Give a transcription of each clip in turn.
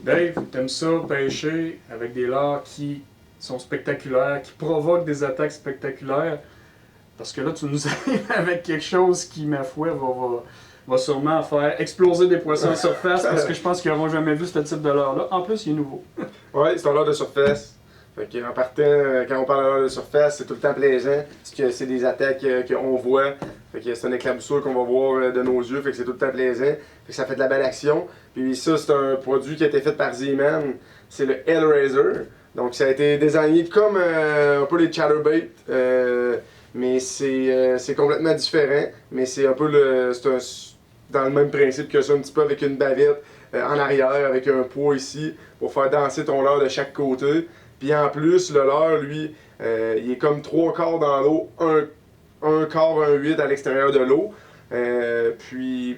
Dave, t'aimes ça pêcher avec des leurres qui sont spectaculaires, qui provoquent des attaques spectaculaires? Parce que là, tu nous arrives avec quelque chose qui, ma foi, va sûrement faire exploser des poissons en surface parce que je pense qu'ils n'auront jamais vu ce type de leurre-là. En plus, il est nouveau. Oui, c'est un leurre de surface. Fait que, en partant, quand on parle de leurre de surface, c'est tout le temps plaisant. Parce que c'est des attaques qu'on voit. Fait que c'est un éclaboussure qu'on va voir de nos yeux. Fait que c'est tout le temps plaisant. Fait que ça fait de la belle action. Puis ça, c'est un produit qui a été fait par Z-Man. C'est le Hellraiser. Donc ça a été désigné comme un peu les chatterbait. Mais c'est complètement différent. Mais c'est un peu dans le même principe que ça, un petit peu avec une bavette en arrière, avec un poids ici, pour faire danser ton leurre de chaque côté. Puis en plus, le leurre, lui, il est comme 3/4 dans l'eau, un quart, un 8 à l'extérieur de l'eau. Puis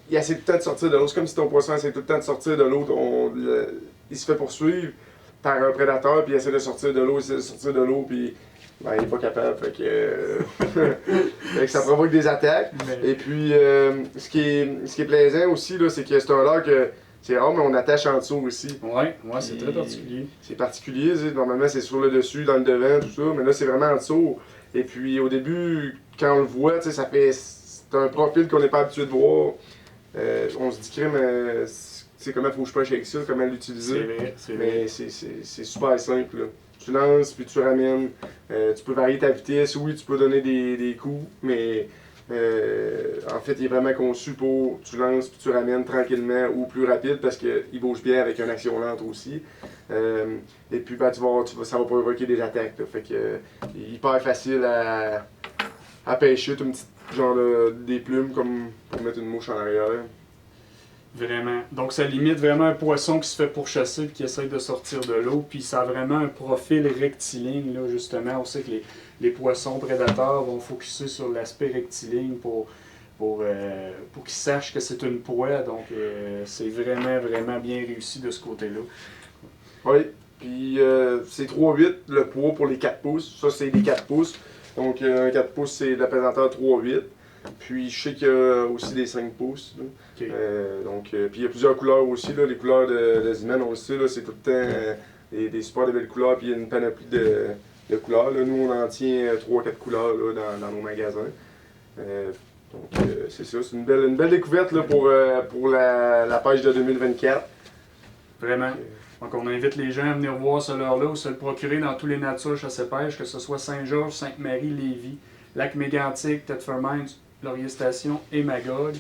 il essaie tout le temps de sortir de l'eau. C'est comme si ton poisson essaie tout le temps de sortir de l'eau. Il se fait poursuivre par un prédateur, puis il essaie de sortir de l'eau, puis ben, il est pas capable. Fait que ça provoque des attaques. Et puis, ce qui est plaisant aussi, c'est que c'est un leurre que c'est rare, mais on attache en dessous aussi. Ouais, c'est très particulier. C'est particulier, normalement c'est sur le dessus, dans le devant, tout ça, mais là c'est vraiment en dessous. Et puis au début, quand on le voit, c'est un profil qu'on n'est pas habitué de voir. On se dit crème, c'est comment faut que je pêche avec ça, comment l'utiliser. C'est vrai. Mais c'est super simple. Là. Tu lances, puis tu ramènes. Tu peux varier ta vitesse, oui, tu peux donner des coups, mais en fait, il est vraiment conçu pour tu lances puis tu ramènes tranquillement ou plus rapide parce qu'il bouge bien avec une action lente aussi. Et puis, ben, ça va provoquer des attaques. Là. Fait que, il est hyper facile à pêcher. Une petite genre des plumes comme pour mettre une mouche en arrière. Vraiment. Donc, ça limite vraiment un poisson qui se fait pourchasser et qui essaye de sortir de l'eau. Puis, ça a vraiment un profil rectiligne, là, justement. On sait que les poissons prédateurs vont focuser sur l'aspect rectiligne pour qu'ils sachent que c'est une proie. Donc, c'est vraiment, vraiment bien réussi de ce côté-là. Oui. Puis, c'est 3,8 le poids pour les 4 pouces. Ça, c'est les 4 pouces. Donc, un 4 pouces, c'est la pesanteur 3,8. Puis je sais qu'il y a aussi des 5 pouces. Okay. Puis il y a plusieurs couleurs aussi. Là. Les couleurs de Z-Man, on le sait, c'est tout le temps des super de belles couleurs. Puis il y a une panoplie de couleurs. Là. Nous, on en tient 3-4 couleurs là, dans nos magasins. C'est ça. C'est une belle découverte là, pour la pêche de 2024. Vraiment. Donc on invite les gens à venir voir ce leurre-là ou se le procurer dans tous les natures chasse et pêche, que ce soit Saint-Georges, Sainte-Marie, Lévis, Lac-Mégantic, Thetford Mines, Laurier Station et Magog.